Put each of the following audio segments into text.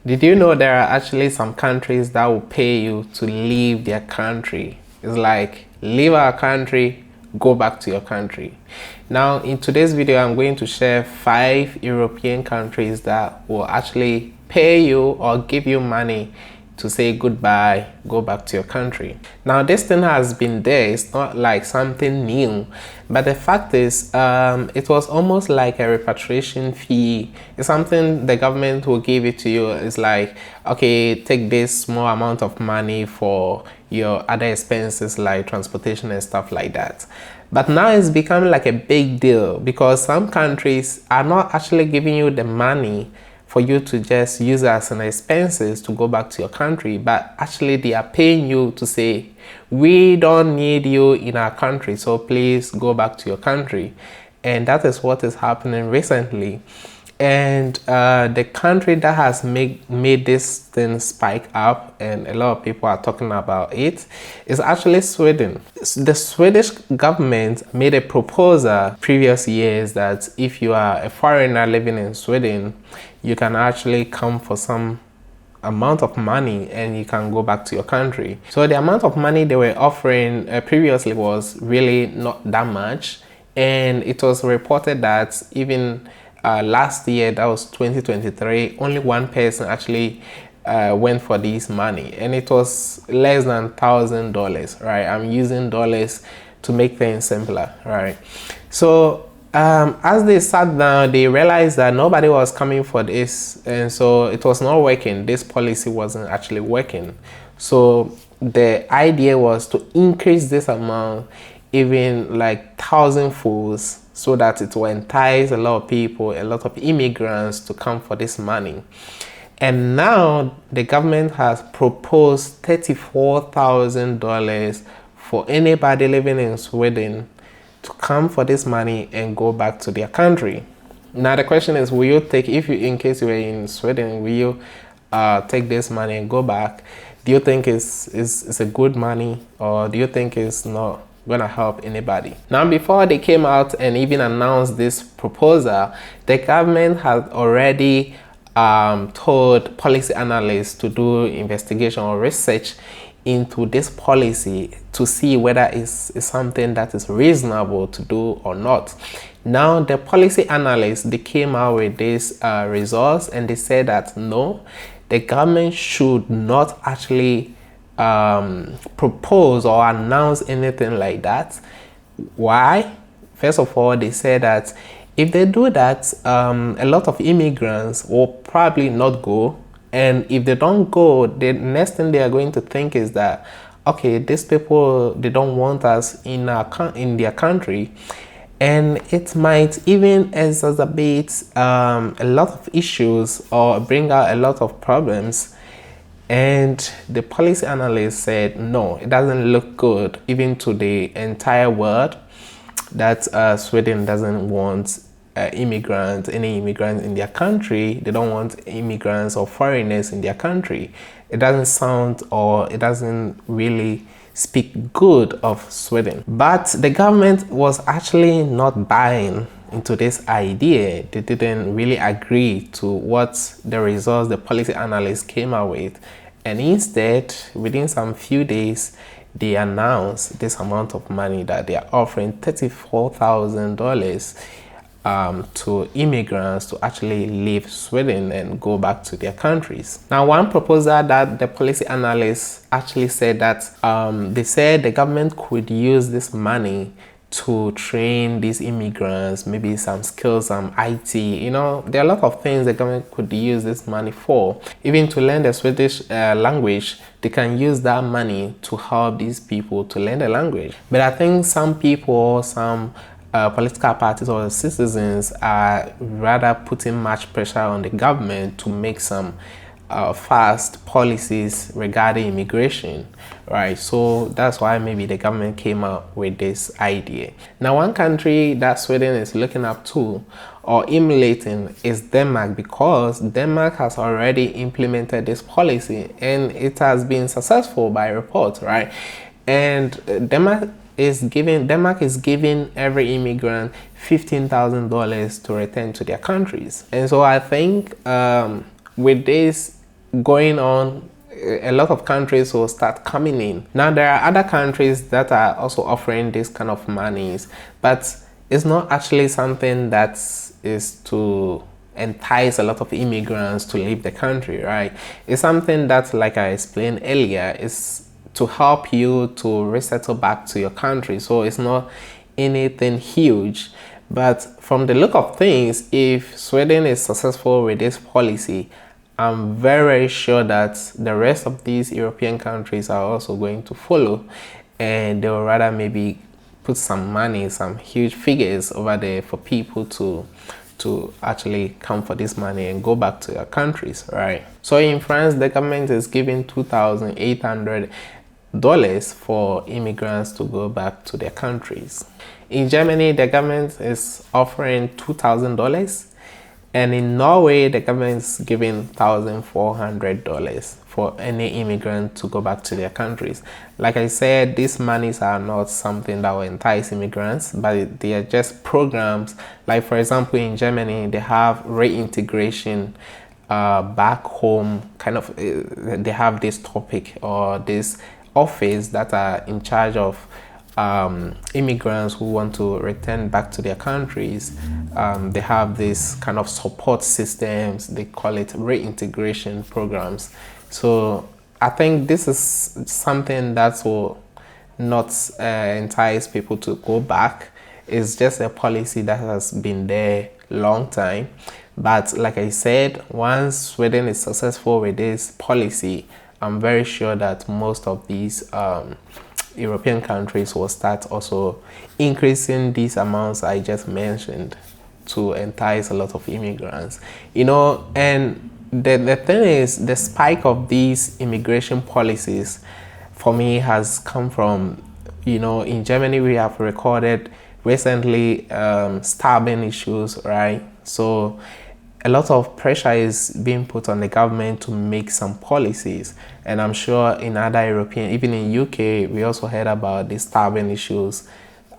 Did you know there are actually some countries that will pay you to leave their country? It's like, leave our country, go back to your country. Now, in today's video, I'm going to share 5 European countries that will actually pay you or give you money to say goodbye, go back to your country. Now, this thing has been there. It's not like something new, but the fact is, it was almost like a repatriation fee. It's something the government will give it to you. It's like, okay, take this small amount of money for your other expenses like transportation and stuff like that. But now it's becoming like a big deal because some countries are not actually giving you the money for you to just use as an expenses to go back to your country, but actually they are paying you to say, we don't need you in our country, so please go back to your country. And that is what is happening recently. And the country that has made this thing spike up and a lot of people are talking about it is actually Sweden. The Swedish government made a proposal previous years that if you are a foreigner living in Sweden, you can actually come for some amount of money and you can go back to your country. So the amount of money they were offering previously was really not that much, and it was reported that even last year, that was 2023, only one person actually went for this money, and it was less than $1,000, right? I'm using dollars to make things simpler, right? So as they sat down, they realized that nobody was coming for this, and so it was not working. This policy wasn't actually working. So the idea was to increase this amount even like 1,000-folds, so that it will entice a lot of people, a lot of immigrants to come for this money. And now the government has proposed $34,000 for anybody living in Sweden to come for this money and go back to their country. Now the question is, will you take, if you, in case you were in Sweden, will you take this money and go back? Do you think it's a good money, or do you think it's not gonna help anybody? Now, before they came out and even announced this proposal, the government had already told policy analysts to do investigation or research into this policy to see whether it's something that is reasonable to do or not. Now, the policy analysts, they came out with these results, and they said that no, the government should not actually propose or announce anything like that. Why? First of all, they say that if they do that, a lot of immigrants will probably not go, and if they don't go, the next thing they are going to think is that, okay, these people, they don't want us in their country, and it might even exacerbate a lot of issues or bring out a lot of problems. And the policy analyst said, no, it doesn't look good even to the entire world that Sweden doesn't want any immigrants in their country. They don't want immigrants or foreigners in their country. It doesn't sound, or it doesn't really speak good of Sweden. But the government was actually not buying into this idea. They didn't really agree to what the results the policy analysts came out with, and instead, within some few days, they announced this amount of money that they are offering, $34,000 to immigrants to actually leave Sweden and go back to their countries. Now, one proposal that the policy analysts actually said that they said the government could use this money to train these immigrants, maybe some skills, some IT, you know, there are a lot of things the government could use this money for. Even to learn the Swedish language, they can use that money to help these people to learn the language. But I think some people, some political parties or citizens are rather putting much pressure on the government to make some fast policies regarding immigration, right? So that's why maybe the government came up with this idea. Now, one country that Sweden is looking up to or emulating is Denmark, because Denmark has already implemented this policy and it has been successful by report, right? And Denmark is giving every immigrant $15,000 to return to their countries. And so I think with this going on, a lot of countries will start coming in. Now there are other countries that are also offering this kind of monies, but it's not actually something that is to entice a lot of immigrants to leave the country, right? It's something that, like I explained earlier, is to help you to resettle back to your country. So it's not anything huge. But from the look of things, if Sweden is successful with this policy, I'm very sure that the rest of these European countries are also going to follow, and they will rather maybe put some money, some huge figures over there for people to actually come for this money and go back to their countries, right? So in France, the government is giving $2,800 for immigrants to go back to their countries. In Germany, the government is offering $2,000, and in Norway, the government is giving $1,400 for any immigrant to go back to their countries. Like I said, these monies are not something that will entice immigrants, but they are just programs. Like, for example, in Germany, they have reintegration back home, kind of, they have this topic or this office that are in charge of immigrants who want to return back to their countries. They have this kind of support systems, they call it reintegration programs. So I think this is something that will not entice people to go back. It's just a policy that has been there long time. But like I said, once Sweden is successful with this policy, I'm very sure that most of these European countries will start also increasing these amounts I just mentioned to entice a lot of immigrants. You know, and the thing is, the spike of these immigration policies for me has come from, you know, in Germany we have recorded recently starving issues, right? So a lot of pressure is being put on the government to make some policies, and I'm sure in other European, even in UK, we also heard about the starving issues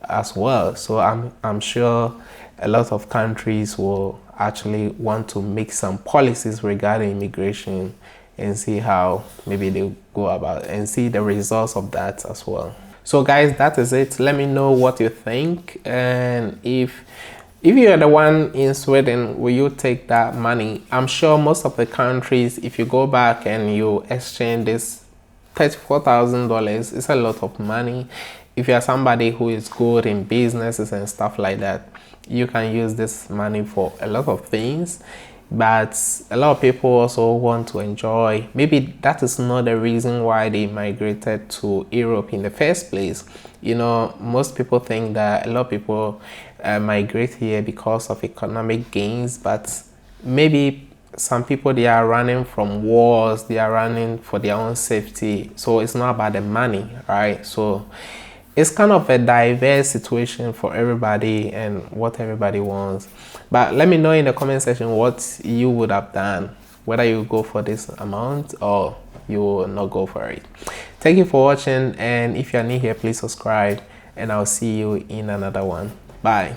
as well. So I'm sure a lot of countries will actually want to make some policies regarding immigration and see how maybe they go about it and see the results of that as well. So guys, that is it. Let me know what you think, and if you're the one in Sweden, will you take that money? I'm sure most of the countries, if you go back and you exchange this $34,000, it's a lot of money. If you're somebody who is good in businesses and stuff like that, you can use this money for a lot of things. But a lot of people also want to enjoy, maybe that is not the reason why they migrated to Europe in the first place. You know, most people think that a lot of people migrate here because of economic gains, but maybe some people, they are running from wars, they are running for their own safety. So it's not about the money, right? So it's kind of a diverse situation for everybody and what everybody wants. But let me know in the comment section what you would have done, whether you go for this amount or you will not go for it. Thank you for watching, and if you're new here, please subscribe, and I'll see you in another one. Bye.